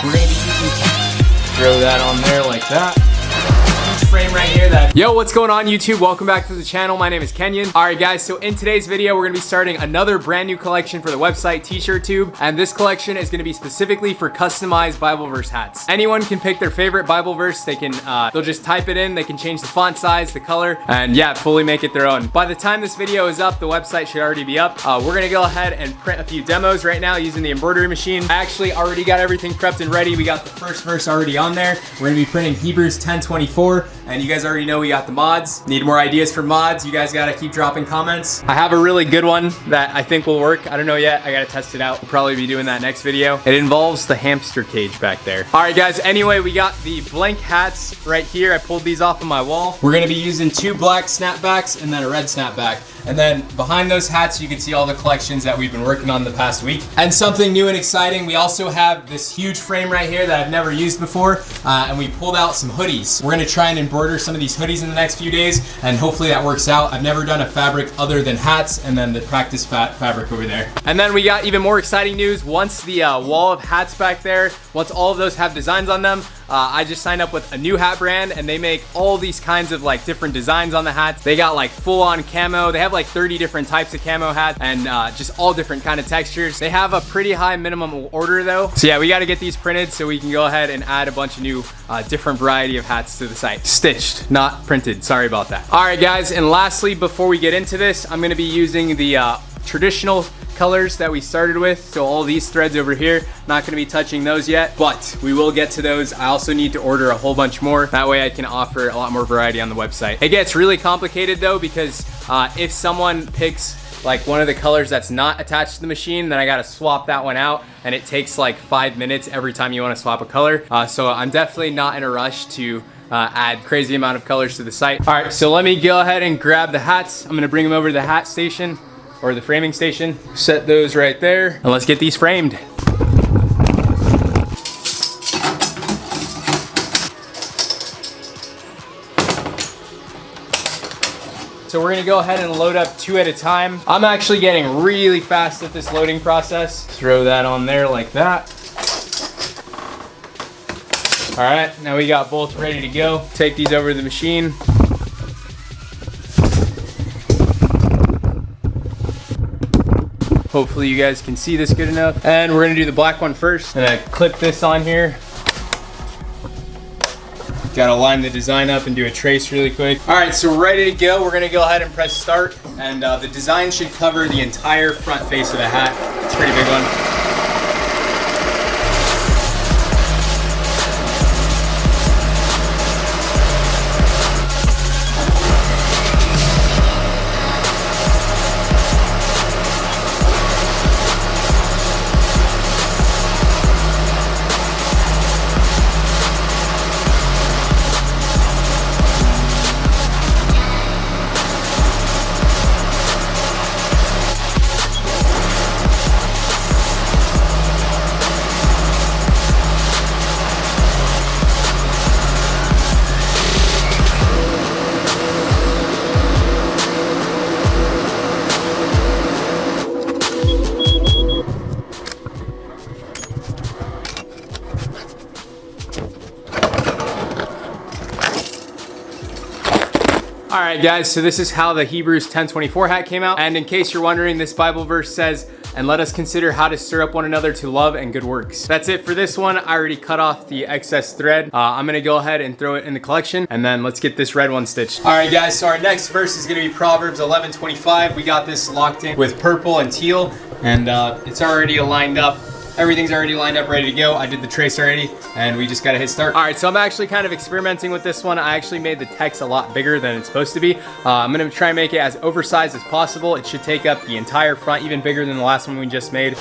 we're gonna be using, throw that on there like that. Frame right here that. Yo, what's going on YouTube? Welcome back to the channel. My name is Kenyon. All right guys, so in today's video, we're gonna be starting another brand new collection for the website T-shirt Tube. And this collection is gonna be specifically for customized Bible verse hats. Anyone can pick their favorite Bible verse. They can, they'll just type it in. They can change the font size, the color, and yeah, fully make it their own. By the time this video is up, the website should already be up. We're gonna go ahead and print a few demos right now using the embroidery machine. I actually already got everything prepped and ready. We got the first verse already on there. We're gonna be printing Hebrews 10:24. And you guys already know we got the mods. Need more ideas for mods? You guys gotta keep dropping comments. I have a really good one that I think will work. I don't know yet. I gotta test it out. We'll probably be doing that next video. It involves the hamster cage back there. All right, guys. Anyway, we got the blank hats right here. I pulled these off of my wall. We're gonna be using 2 black snapbacks and then a red snapback. And then behind those hats, you can see all the collections that we've been working on the past week. And something new and exciting, we also have this huge frame right here that I've never used before. And we pulled out some hoodies. We're gonna try and embroider some of these hoodies in the next few days, and hopefully that works out. I've never done a fabric other than hats, and then the practice fabric over there. And then we got even more exciting news. Once the wall of hats back there, once all of those have designs on them, I just signed up with a new hat brand, and they make all these kinds of like different designs on the hats. They got like full-on camo. They have like 30 different types of camo hats, and just all different kind of textures. They have a pretty high minimum order though. So yeah, we got to get these printed so we can go ahead and add a bunch of new different variety of hats to the site. Stitched, not printed. Sorry about that. All right guys, and lastly, before we get into this, I'm gonna be using the traditional colors that we started with. So all these threads over here, not gonna be touching those yet, but we will get to those. I also need to order a whole bunch more. That way I can offer a lot more variety on the website. It gets really complicated though, because if someone picks like one of the colors that's not attached to the machine, then I gotta swap that one out, and it takes like 5 minutes every time you wanna swap a color. So I'm definitely not in a rush to add crazy amount of colors to the site. All right, so let me go ahead and grab the hats. I'm gonna bring them over to the hat station, or the framing station. Set those right there, and let's get these framed. So we're gonna go ahead and load up 2 at a time. I'm actually getting really fast at this loading process. Throw that on there like that. All right, now we got both ready to go. Take these over to the machine. Hopefully you guys can see this good enough. And we're gonna do the black one first. And I clip this on here. Gotta line the design up and do a trace really quick. All right, so we're ready to go. We're gonna go ahead and press start. And the design should cover the entire front face of the hat. It's a pretty big one. All right guys, so this is how the Hebrews 10:24 hat came out. And in case you're wondering, this Bible verse says, "And let us consider how to stir up one another to love and good works." That's it for this one. I already cut off the excess thread. I'm gonna go ahead and throw it in the collection, and then let's get this red one stitched. All right guys, so our next verse is gonna be Proverbs 11:25. We got this locked in with purple and teal, and it's already lined up. Everything's already lined up, ready to go. I did the trace already, and we just gotta hit start. All right, so I'm actually kind of experimenting with this one. I actually made the text a lot bigger than it's supposed to be. I'm gonna try and make it as oversized as possible. It should take up the entire front, even bigger than the last one we just made.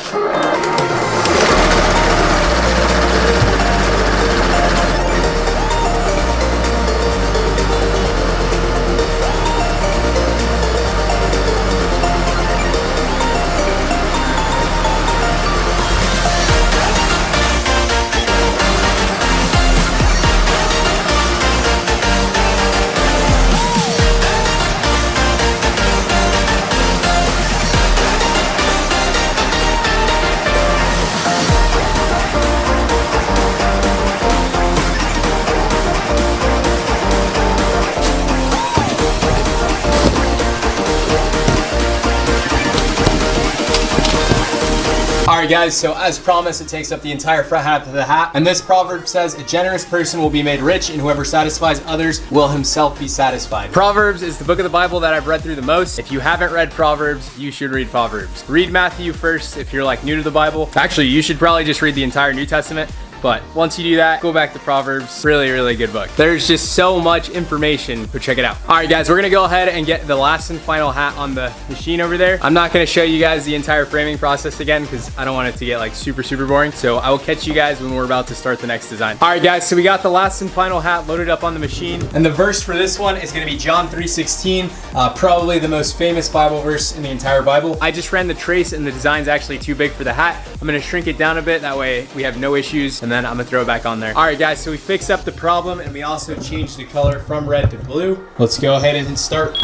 Alright guys, so as promised, it takes up the entire front half of the hat. And this proverb says, a generous person will be made rich, and whoever satisfies others will himself be satisfied. Proverbs is the book of the Bible that I've read through the most. If you haven't read Proverbs, you should read Proverbs. Read Matthew first if you're like new to the Bible. Actually, you should probably just read the entire New Testament. But once you do that, go back to Proverbs. Really, really good book. There's just so much information, but check it out. All right, guys, we're gonna go ahead and get the last and final hat on the machine over there. I'm not gonna show you guys the entire framing process again because I don't want it to get like super boring. So I will catch you guys when we're about to start the next design. All right, guys, so we got the last and final hat loaded up on the machine. And the verse for this one is gonna be John 3:16, probably the most famous Bible verse in the entire Bible. I just ran the trace and the design's actually too big for the hat. I'm gonna shrink it down a bit. That way we have no issues. And then I'm gonna throw it back on there. All right, guys, so we fixed up the problem and we also changed the color from red to blue. Let's go ahead and start.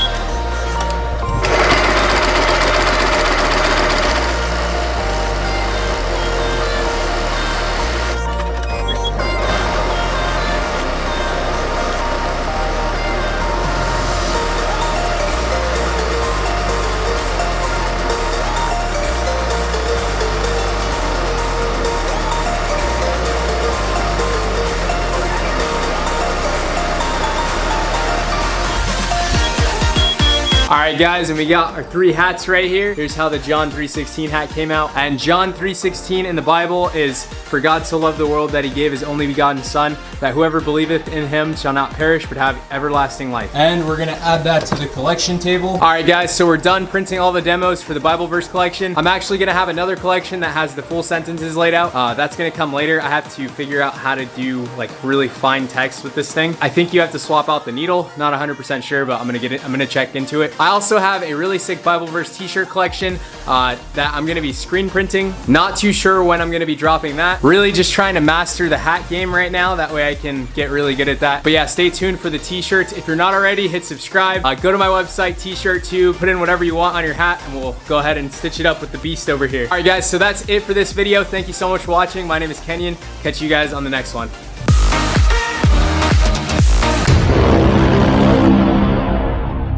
All right, guys, and we got our 3 hats right here. Here's how the John 3:16 hat came out. And John 3:16 in the Bible is, for God so loved the world that he gave his only begotten son, that whoever believeth in him shall not perish but have everlasting life. And we're gonna add that to the collection table. All right, guys, so we're done printing all the demos for the Bible verse collection. I'm actually gonna have another collection that has the full sentences laid out. That's gonna come later. I have to figure out how to do like really fine text with this thing. I think you have to swap out the needle. Not 100% sure, but I'm gonna check into it. I also have a really sick Bible verse t-shirt collection that I'm gonna be screen printing. Not too sure when I'm gonna be dropping that. Really just trying to master the hat game right now. That way I can get really good at that. But yeah, stay tuned for the t-shirts. If you're not already, hit subscribe. Go to my website, t-shirt too. Put in whatever you want on your hat and we'll go ahead and stitch it up with the beast over here. All right, guys, so that's it for this video. Thank you so much for watching. My name is Kenyon. Catch you guys on the next one.